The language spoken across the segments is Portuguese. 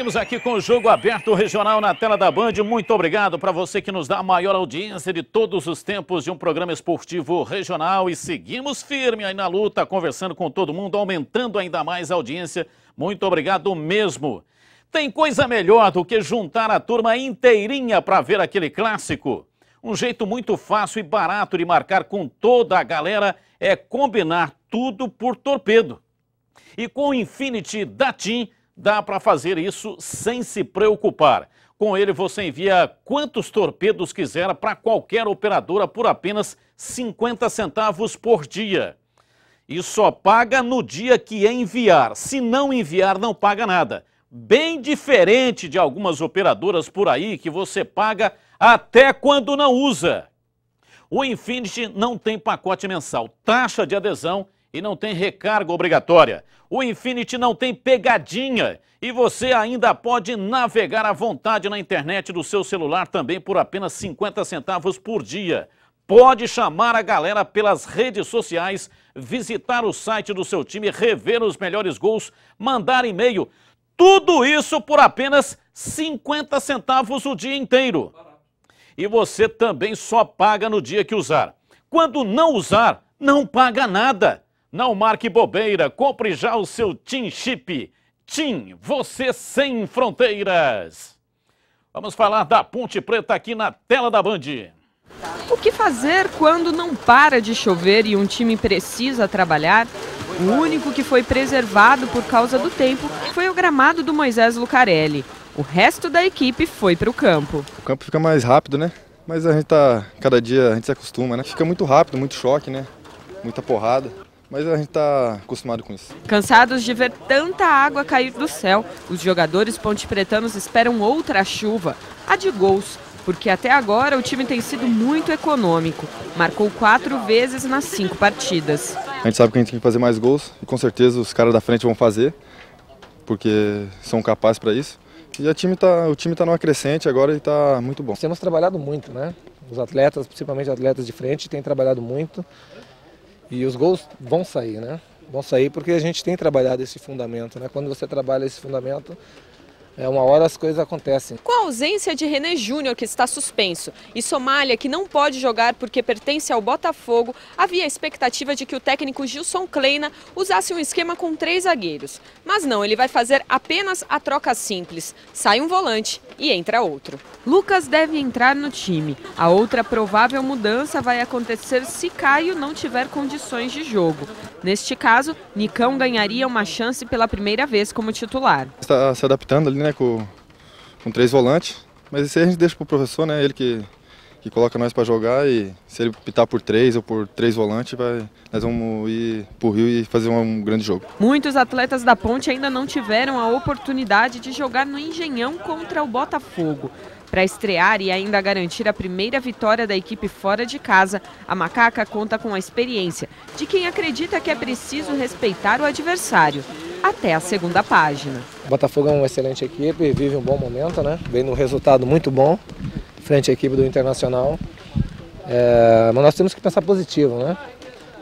Seguimos aqui com o Jogo Aberto Regional na tela da Band. Muito obrigado para você que nos dá a maior audiência de todos os tempos de um programa esportivo regional. E seguimos firme aí na luta, conversando com todo mundo, aumentando ainda mais a audiência. Muito obrigado mesmo. Tem coisa melhor do que juntar a turma inteirinha para ver aquele clássico? Um jeito muito fácil e barato de marcar com toda a galera é combinar tudo por torpedo. E com o Infinity da TIM, dá para fazer isso sem se preocupar. Com ele você envia quantos torpedos quiser para qualquer operadora por apenas 50 centavos por dia. E só paga no dia que enviar. Se não enviar, não paga nada. Bem diferente de algumas operadoras por aí que você paga até quando não usa. O Infinity não tem pacote mensal, taxa de adesão e não tem recarga obrigatória. O Infinity não tem pegadinha e você ainda pode navegar à vontade na internet do seu celular também por apenas 50 centavos por dia. Pode chamar a galera pelas redes sociais, visitar o site do seu time, rever os melhores gols, mandar e-mail. Tudo isso por apenas 50 centavos o dia inteiro. E você também só paga no dia que usar. Quando não usar, não paga nada. Não marque bobeira, compre já o seu TIM Chip. TIM, você sem fronteiras. Vamos falar da Ponte Preta aqui na tela da Band. O que fazer quando não para de chover e um time precisa trabalhar? O único que foi preservado por causa do tempo foi o gramado do Moisés Lucarelli. O resto da equipe foi para o campo. O campo fica mais rápido, né? Mas a gente cada dia a gente se acostuma, né? Fica muito rápido, muito choque, né? Muita porrada. Mas a gente está acostumado com isso. Cansados de ver tanta água cair do céu, os jogadores pontepretanos esperam outra chuva, a de gols, porque até agora o time tem sido muito econômico. Marcou 4 vezes nas 5 partidas. A gente sabe que a gente tem que fazer mais gols e com certeza os caras da frente vão fazer, porque são capazes para isso. E o time tá numa crescente agora e está muito bom. Temos trabalhado muito, né? Os atletas, principalmente atletas de frente, têm trabalhado muito. E os gols vão sair, né? Vão sair porque a gente tem trabalhado esse fundamento, né? Quando você trabalha esse fundamento, uma hora as coisas acontecem. Com a ausência de René Júnior, que está suspenso, e Somália, que não pode jogar porque pertence ao Botafogo, havia a expectativa de que o técnico Gilson Kleina usasse um esquema com 3 zagueiros. Mas não, ele vai fazer apenas a troca simples. Sai um volante e entra outro. Lucas deve entrar no time. A outra provável mudança vai acontecer se Caio não tiver condições de jogo. Neste caso, Nicão ganharia uma chance pela primeira vez como titular. Está se adaptando ali, né, com 3 volantes, mas isso aí a gente deixa para o professor, né, ele que coloca nós para jogar, e se ele pitar por 3 ou por 3 volantes, nós vamos ir para o Rio e fazer um grande jogo. Muitos atletas da Ponte ainda não tiveram a oportunidade de jogar no Engenhão contra o Botafogo. Para estrear e ainda garantir a primeira vitória da equipe fora de casa, a Macaca conta com a experiência de quem acredita que é preciso respeitar o adversário, até a segunda página. O Botafogo é uma excelente equipe, vive um bom momento, né? Vem num resultado muito bom frente à equipe do Internacional. Mas nós temos que pensar positivo, né?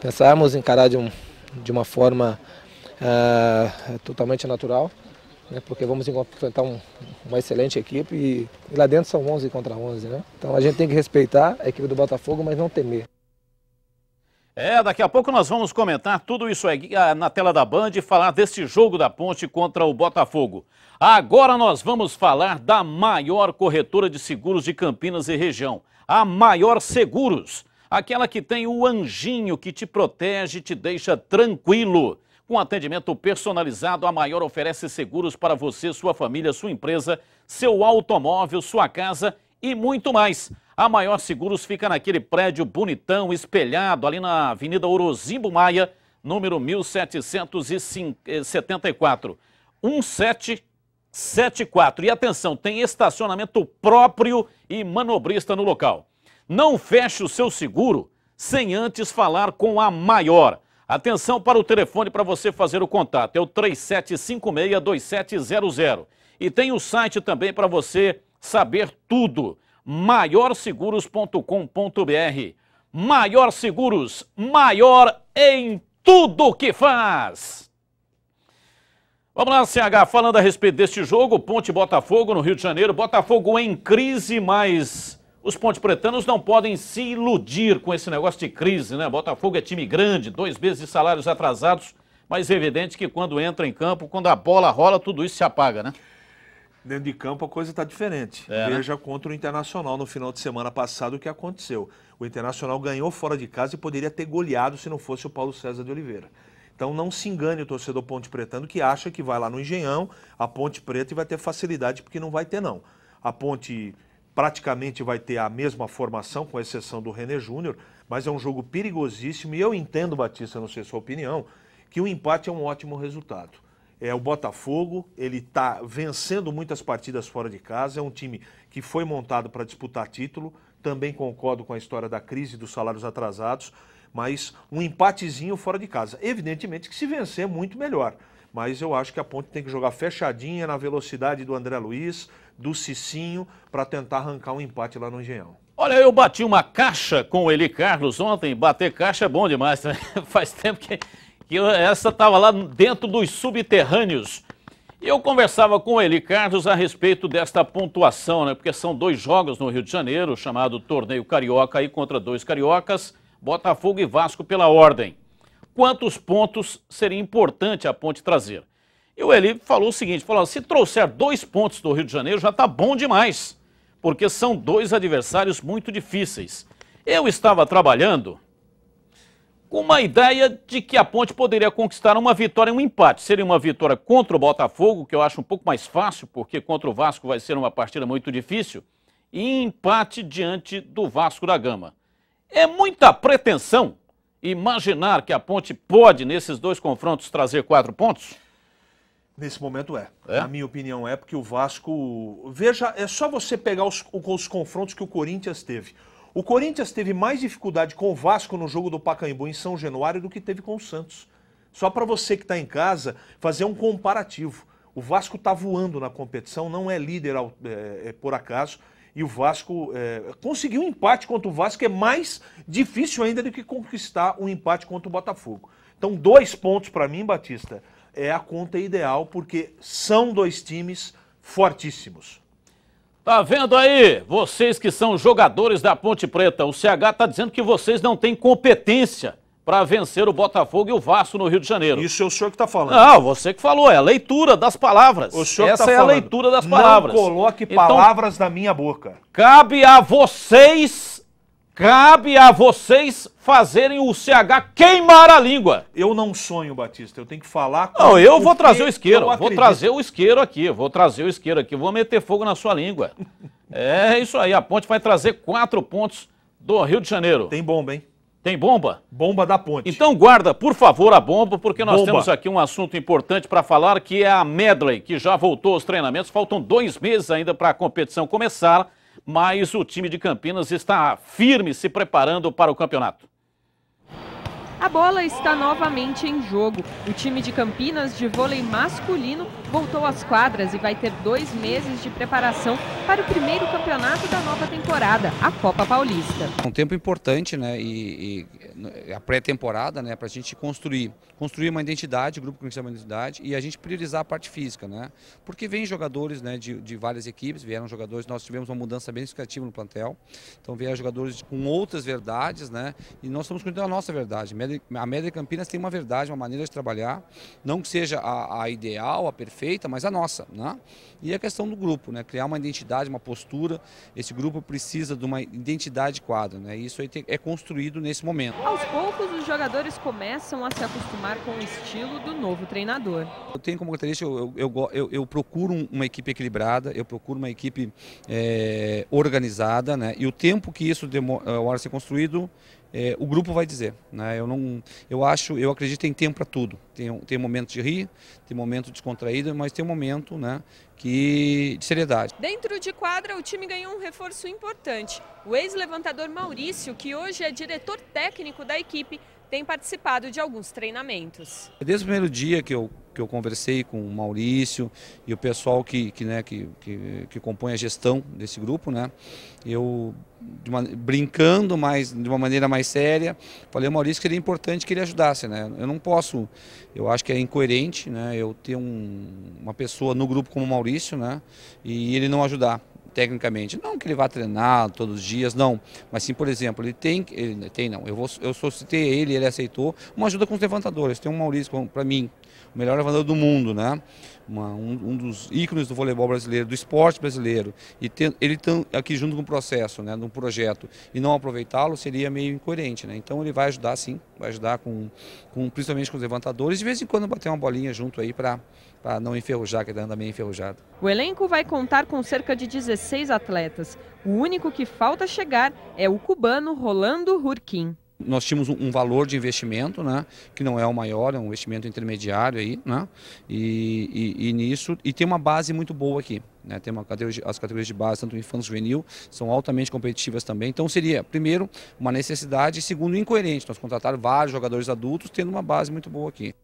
Pensarmos, encarar de uma forma totalmente natural. Porque vamos enfrentar uma excelente equipe e lá dentro são 11 contra 11, né? Então a gente tem que respeitar a equipe do Botafogo, mas não temer. Daqui a pouco nós vamos comentar tudo isso aí na tela da Band e falar deste jogo da Ponte contra o Botafogo. Agora nós vamos falar da maior corretora de seguros de Campinas e região, a Maior Seguros, aquela que tem o anjinho que te protege e te deixa tranquilo. Com atendimento personalizado, a Maior oferece seguros para você, sua família, sua empresa, seu automóvel, sua casa e muito mais. A Maior Seguros fica naquele prédio bonitão, espelhado, ali na Avenida Orozimbo Maia, número 1774. 1774. E atenção, tem estacionamento próprio e manobrista no local. Não feche o seu seguro sem antes falar com a Maior. Atenção para o telefone para você fazer o contato, é o 3756-2700. E tem o site também para você saber tudo, maiorseguros.com.br. Maior Seguros, maior em tudo que faz. Vamos lá, CH, falando a respeito deste jogo, Ponte e Botafogo no Rio de Janeiro. Botafogo em crise, mas os ponte-pretanos não podem se iludir com esse negócio de crise, né? Botafogo é time grande, 2 meses de salários atrasados, mas é evidente que quando entra em campo, quando a bola rola, tudo isso se apaga, né? Dentro de campo a coisa está diferente. Veja contra o Internacional no final de semana passado o que aconteceu. O Internacional ganhou fora de casa e poderia ter goleado se não fosse o Paulo César de Oliveira. Então não se engane o torcedor ponte-pretano que acha que vai lá no Engenhão, a Ponte Preta e vai ter facilidade, porque não vai ter não. A Ponte praticamente vai ter a mesma formação, com exceção do René Júnior, mas é um jogo perigosíssimo e eu entendo, Batista, não sei a sua opinião, que o empate é um ótimo resultado. O Botafogo, ele está vencendo muitas partidas fora de casa, é um time que foi montado para disputar título, também concordo com a história da crise dos salários atrasados, mas um empatezinho fora de casa. Evidentemente que se vencer é muito melhor, mas eu acho que a Ponte tem que jogar fechadinha na velocidade do André Luiz, do Cicinho, para tentar arrancar um empate lá no Engenhão. Olha, eu bati uma caixa com o Eli Carlos ontem, bater caixa é bom demais, né? Faz tempo que essa estava lá dentro dos subterrâneos. E eu conversava com o Eli Carlos a respeito desta pontuação, né? Porque são 2 jogos no Rio de Janeiro, chamado Torneio Carioca, aí contra 2 cariocas, Botafogo e Vasco pela ordem. Quantos pontos seria importante a Ponte trazer? E o Eli falou o seguinte, falou, se trouxer 2 pontos do Rio de Janeiro já está bom demais, porque são 2 adversários muito difíceis. Eu estava trabalhando com uma ideia de que a Ponte poderia conquistar uma vitória e um empate. Seria uma vitória contra o Botafogo, que eu acho um pouco mais fácil, porque contra o Vasco vai ser uma partida muito difícil, e empate diante do Vasco da Gama. É muita pretensão imaginar que a Ponte pode, nesses 2 confrontos, trazer 4 pontos? Nesse momento Na minha opinião porque o Vasco... Veja, é só você pegar os confrontos que o Corinthians teve. O Corinthians teve mais dificuldade com o Vasco no jogo do Pacaembu em São Januário do que teve com o Santos. Só para você que está em casa fazer um comparativo. O Vasco está voando na competição, não é líder por acaso. E o Vasco conseguiu um empate contra o Vasco, que é mais difícil ainda do que conquistar um empate contra o Botafogo. Então 2 pontos para mim, Batista, é a conta ideal, porque são 2 times fortíssimos. Tá vendo aí? Vocês que são jogadores da Ponte Preta, o CH está dizendo que vocês não têm competência para vencer o Botafogo e o Vasco no Rio de Janeiro. Isso é o senhor que está falando. Não, você que falou, é a leitura das palavras. O senhor Essa tá é falando. A leitura das palavras. Não coloque palavras na minha boca. Cabe a vocês fazerem o CH queimar a língua. Eu não sonho, Batista, eu tenho que falar... Não, eu vou trazer o isqueiro, vou trazer o isqueiro aqui, vou meter fogo na sua língua. É isso aí, a Ponte vai trazer 4 pontos do Rio de Janeiro. Tem bomba, hein? Tem bomba? Bomba da Ponte. Então guarda, por favor, a bomba, porque nós temos aqui um assunto importante para falar, que é a Medley, que já voltou aos treinamentos. Faltam 2 meses ainda para a competição começar, mas o time de Campinas está firme se preparando para o campeonato. A bola está novamente em jogo. O time de Campinas de vôlei masculino voltou às quadras e vai ter 2 meses de preparação para o primeiro campeonato da nova temporada, a Copa Paulista. Um tempo importante, né, e a pré-temporada, né, para a gente construir uma identidade, o grupo que chama de identidade, e a gente priorizar a parte física, né, porque vem jogadores, né, de várias equipes, vieram jogadores, nós tivemos uma mudança bem significativa no plantel, então vieram jogadores com outras verdades, né, e nós estamos cuidando da nossa verdade. A Medley Campinas tem uma verdade, uma maneira de trabalhar, não que seja a ideal, a perfeita, mas a nossa, né? E a questão do grupo, né? Criar uma identidade, uma postura. Esse grupo precisa de uma identidade quadra, né? Isso aí é construído nesse momento. Aos poucos, os jogadores começam a se acostumar com o estilo do novo treinador. Eu tenho como característica, eu procuro uma equipe equilibrada, eu procuro uma equipe organizada, né? E o tempo que isso demora a ser construído, o grupo vai dizer, né? Eu acredito em tempo para tudo. Tem momento de rir, tem momento descontraído, mas tem um momento, né, de seriedade. Dentro de quadra, o time ganhou um reforço importante. O ex-levantador Maurício, que hoje é diretor técnico da equipe, tem participado de alguns treinamentos. Desde o primeiro dia que eu conversei com o Maurício e o pessoal que compõe a gestão desse grupo, né, eu, brincando, mas de uma maneira mais séria, falei ao Maurício que seria importante que ele ajudasse, né? Eu não posso, eu acho que é incoerente, né, eu ter uma pessoa no grupo como o Maurício, né, e ele não ajudar tecnicamente. Não que ele vá treinar todos os dias, não. Mas sim, por exemplo, eu solicitei ele aceitou uma ajuda com os levantadores. Tem um Maurício, para mim, o melhor levantador do mundo, né? Um dos ícones do voleibol brasileiro, do esporte brasileiro, e ele está aqui junto com o processo, né, num projeto, e não aproveitá-lo seria meio incoerente, né? Então ele vai ajudar sim, vai ajudar principalmente com os levantadores, de vez em quando bater uma bolinha junto aí para não enferrujar, que ele anda meio enferrujado. O elenco vai contar com cerca de 16 atletas. O único que falta chegar é o cubano Rolando Hurquim. Nós tínhamos um valor de investimento, né, que não é o maior, é um investimento intermediário aí, né, e nisso, e tem uma base muito boa aqui, né, tem as categorias de base, tanto infantil juvenil, são altamente competitivas também. Então seria, primeiro, uma necessidade, e segundo, incoerente nós contratar vários jogadores adultos tendo uma base muito boa aqui.